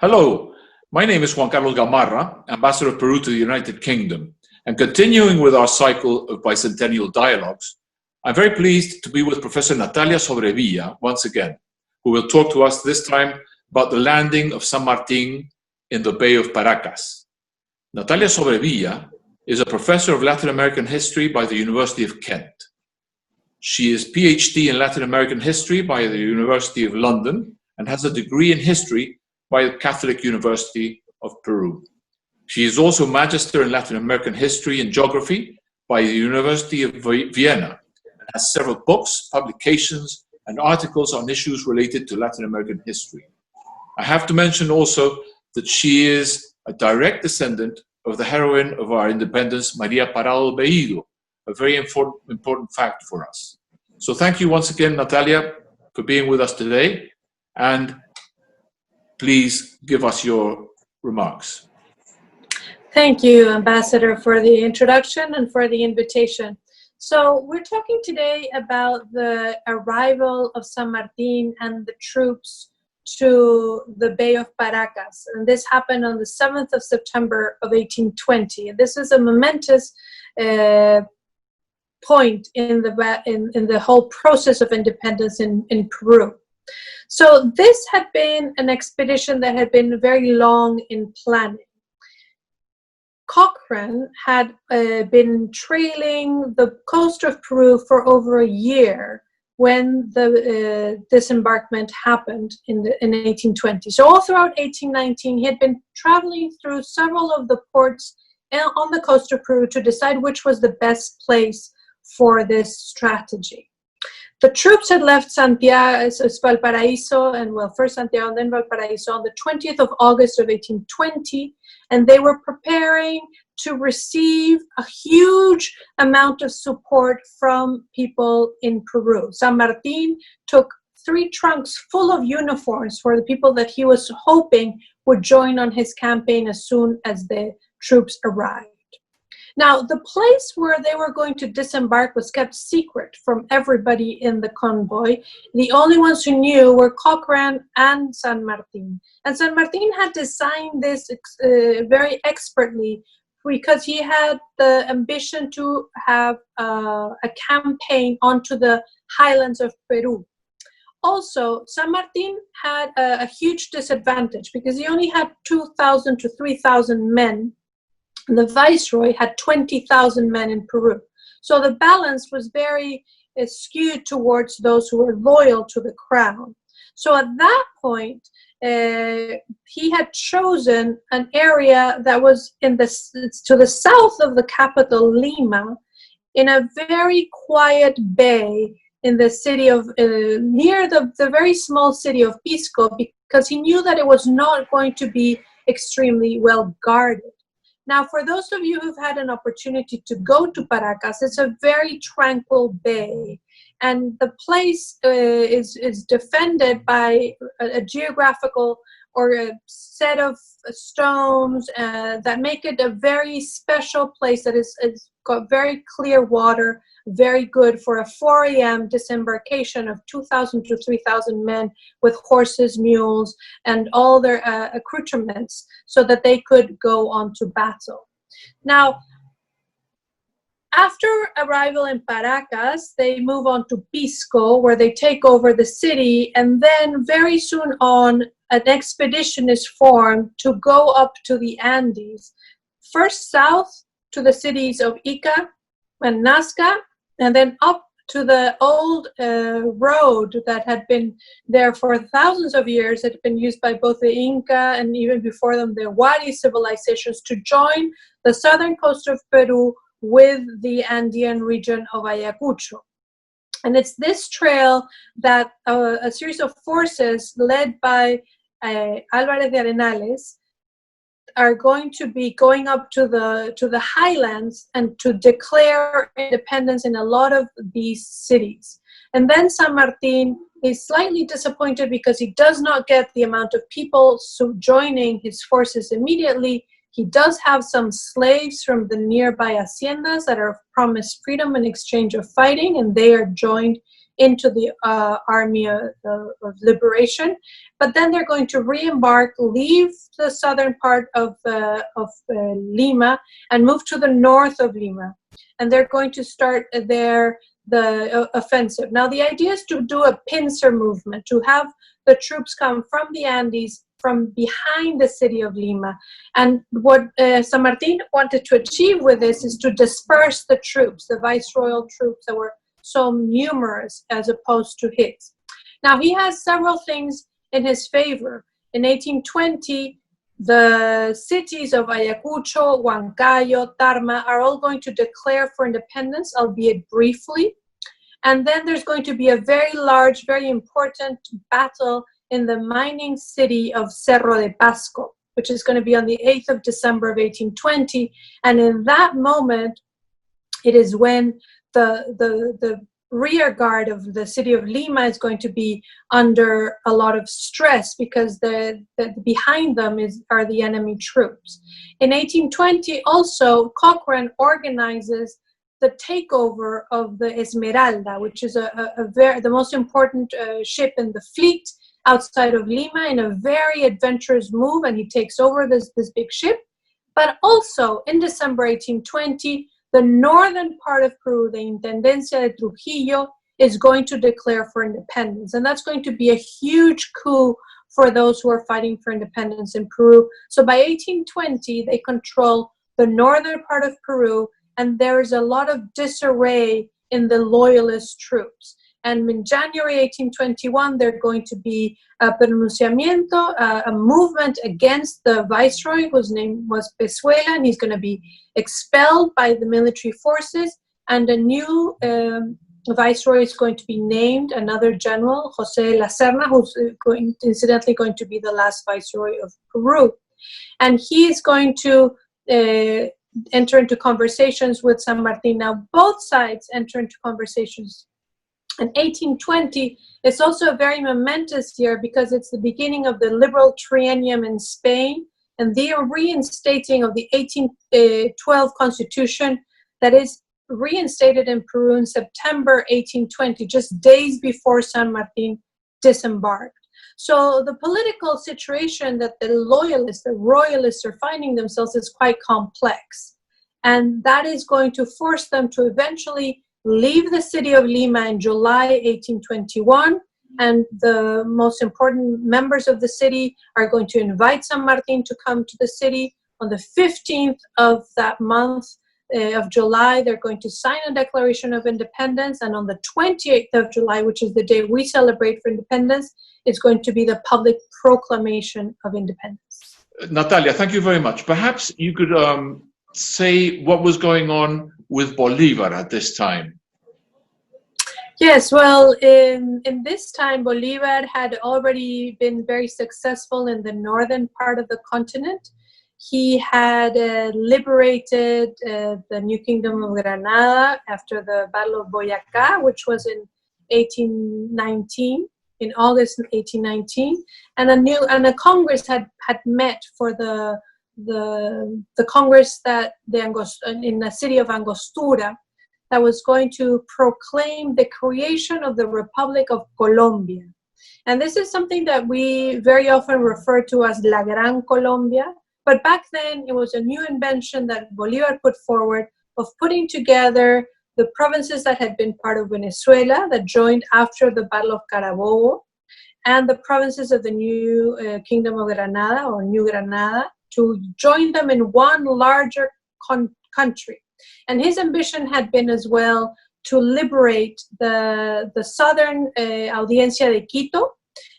Hello, my name is Juan Carlos Gamarra, Ambassador of Peru to the United Kingdom, and continuing with our cycle of Bicentennial Dialogues, I'm very pleased to be with Professor Natalia Sobrevilla once again, who will talk to us this time about the landing of San Martín in the Bay of Paracas. Natalia Sobrevilla is a professor of Latin American history by the University of Kent. She is PhD in Latin American history by the University of London and has a degree in history by the Catholic University of Peru. She is also Magister in Latin American History and Geography by the University of Vienna and has several books, publications, and articles on issues related to Latin American history. I have to mention also that she is a direct descendant of the heroine of our independence, Maria Parado Bellido, a very important fact for us. So thank you once again, Natalia, for being with us today, and please give us your remarks. Thank you, Ambassador, for the introduction and for the invitation. So we're talking today about the arrival of San Martín and the troops to the Bay of Paracas. And this happened on the 7th of September of 1820. And this is a momentous point in the whole process of independence in Peru. So this had been an expedition that had been very long in planning. Cochrane had been trailing the coast of Peru for over a year when the disembarkment happened in 1820. So all throughout 1819, he had been traveling through several of the ports on the coast of Peru to decide which was the best place for this strategy. The troops had left Santiago, Valparaiso, and well, first Santiago and then Valparaiso on the 20th of August of 1820, and they were preparing to receive a huge amount of support from people in Peru. San Martín took 3 trunks full of uniforms for the people that he was hoping would join on his campaign as soon as the troops arrived. Now, the place where they were going to disembark was kept secret from everybody in the convoy. The only ones who knew were Cochrane and San Martín. And San Martín had designed this very expertly because he had the ambition to have a campaign onto the highlands of Peru. Also, San Martín had a huge disadvantage because he only had 2,000 to 3,000 men. The viceroy had 20,000 men in Peru. So the balance was very skewed towards those who were loyal to the crown. So at that point, he had chosen an area that was to the south of the capital, Lima, in a very quiet bay in the city of, near the very small city of Pisco, because he knew that it was not going to be extremely well guarded. Now, for those of you who've had an opportunity to go to Paracas, it's a very tranquil bay, and the place is defended by a geographical or a set of stones that make it a very special place that is got very clear water, very good for a 4 a.m. disembarkation of 2,000 to 3,000 men with horses, mules, and all their accoutrements so that they could go on to battle. Now, after arrival in Paracas, they move on to Pisco, where they take over the city, and then very soon on, an expedition is formed to go up to the Andes, first south to the cities of Ica and Nazca, and then up to the old road that had been there for thousands of years, had been used by both the Inca and even before them the Wari civilizations, to join the southern coast of Peru with the Andean region of Ayacucho. And it's this trail that a series of forces led by Álvarez de Arenales are going to be going up to the highlands and to declare independence in a lot of these cities. And then San Martín is slightly disappointed because he does not get the amount of people joining his forces immediately. He does have some slaves from the nearby haciendas that are promised freedom in exchange of fighting, and they are joined into the Army of Liberation. But then they're going to re-embark, leave the southern part of Lima, and move to the north of Lima. And they're going to start the offensive. Now, the idea is to do a pincer movement, to have the troops come from the Andes, from behind the city of Lima. And what San Martín wanted to achieve with this is to disperse the troops, the viceroyal troops that were so numerous as opposed to his. Now, he has several things in his favor. In 1820, the cities of Ayacucho, Huancayo, Tarma are all going to declare for independence, albeit briefly. And then there's going to be a very large, very important battle in the mining city of Cerro de Pasco, which is going to be on the 8th of December of 1820. And in that moment, it is when the rear guard of the city of Lima is going to be under a lot of stress because behind them are the enemy troops. In 1820, also, Cochrane organizes the takeover of the Esmeralda, which is the most important ship in the fleet outside of Lima, in a very adventurous move, and he takes over this big ship. But also, in December 1820, the northern part of Peru, the Intendencia de Trujillo, is going to declare for independence. And that's going to be a huge coup for those who are fighting for independence in Peru. So by 1820, they control the northern part of Peru, and there is a lot of disarray in the loyalist troops. And in January 1821, they're going to be a pronunciamiento, a movement against the viceroy, whose name was Pezuela, and he's going to be expelled by the military forces. And a new viceroy is going to be named, another general, José de la Serna, who's incidentally going to be the last viceroy of Peru. And he is going to enter into conversations with San Martín. Now, both sides enter into conversations. And 1820 is also a very momentous year because it's the beginning of the liberal triennium in Spain and the reinstating of the 1812 constitution that is reinstated in Peru in September 1820, just days before San Martín disembarked. So the political situation that the loyalists, the royalists are finding themselves is quite complex. And that is going to force them to eventually leave the city of Lima in July 1821, and the most important members of the city are going to invite San Martín to come to the city. On the 15th of that month of July, they're going to sign a declaration of independence, and on the 28th of July, which is the day we celebrate for independence, it's going to be the public proclamation of independence. Natalia, thank you very much. Perhaps you could say what was going on with Bolívar at this time. Yes, well, in this time, Bolívar had already been very successful in the northern part of the continent. He had liberated the new kingdom of Granada after the Battle of Boyacá, which was in 1819, in August 1819, and a Congress had met for the Congress in the city of Angostura, that was going to proclaim the creation of the Republic of Colombia. And this is something that we very often refer to as La Gran Colombia, but back then it was a new invention that Bolívar put forward of putting together the provinces that had been part of Venezuela that joined after the Battle of Carabobo, and the provinces of the new Kingdom of Granada, or New Granada, to join them in one larger country. And his ambition had been as well to liberate the southern Audiencia de Quito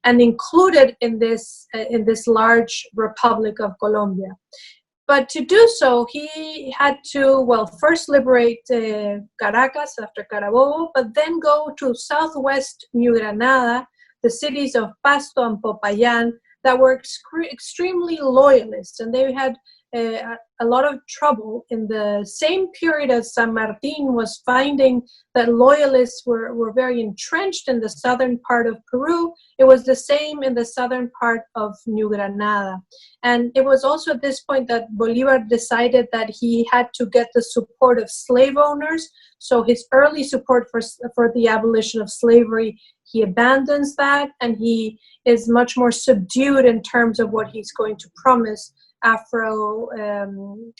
and include it in this large Republic of Colombia. But to do so, he had to, well, first liberate Caracas after Carabobo, but then go to southwest New Granada, the cities of Pasto and Popayán, that were extremely loyalist, and they had a lot of trouble in the same period as San Martin was finding that loyalists were very entrenched in the southern part of Peru. It was the same in the southern part of New Granada. And it was also at this point that Bolívar decided that he had to get the support of slave owners. So his early support for the abolition of slavery, he abandons that, and he is much more subdued in terms of what he's going to promise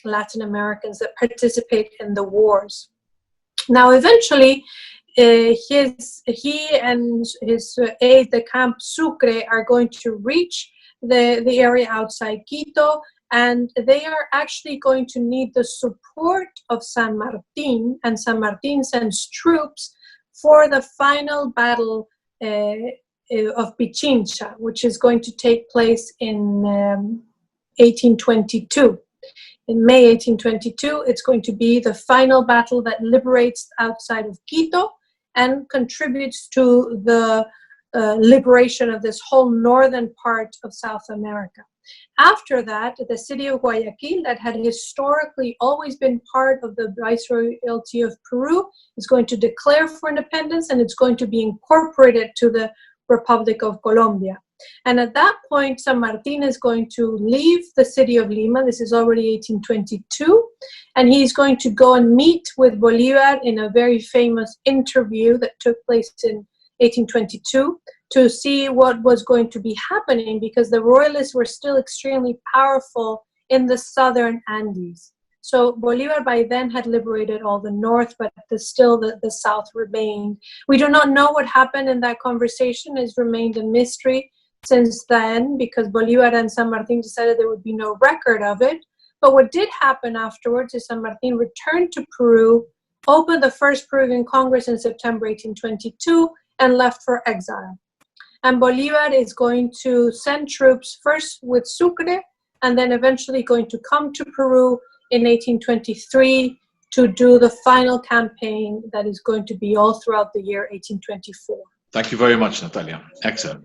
Latin Americans that participate in the wars. Now, eventually, he and his aide-de-camp Sucre are going to reach the area outside Quito, and they are actually going to need the support of San Martin, and San Martin sends troops for the final battle of Pichincha, which is going to take place in 1822. In May 1822, it's going to be the final battle that liberates outside of Quito and contributes to the liberation of this whole northern part of South America. After that, the city of Guayaquil, that had historically always been part of the Viceroyalty of Peru, is going to declare for independence, and it's going to be incorporated to the Republic of Colombia. And at that point, San Martin is going to leave the city of Lima. This is already 1822. And he's going to go and meet with Bolívar in a very famous interview that took place in 1822 to see what was going to be happening, because the royalists were still extremely powerful in the southern Andes. So Bolívar by then had liberated all the north, but still the south remained. We do not know what happened in that conversation. It's remained a mystery since then, because Bolívar and San Martin decided there would be no record of it. But what did happen afterwards is San Martin returned to Peru, opened the first Peruvian Congress in September 1822, and left for exile. And Bolívar is going to send troops first with Sucre, and then eventually going to come to Peru in 1823 to do the final campaign that is going to be all throughout the year 1824. Thank you very much, Natalia. Excellent.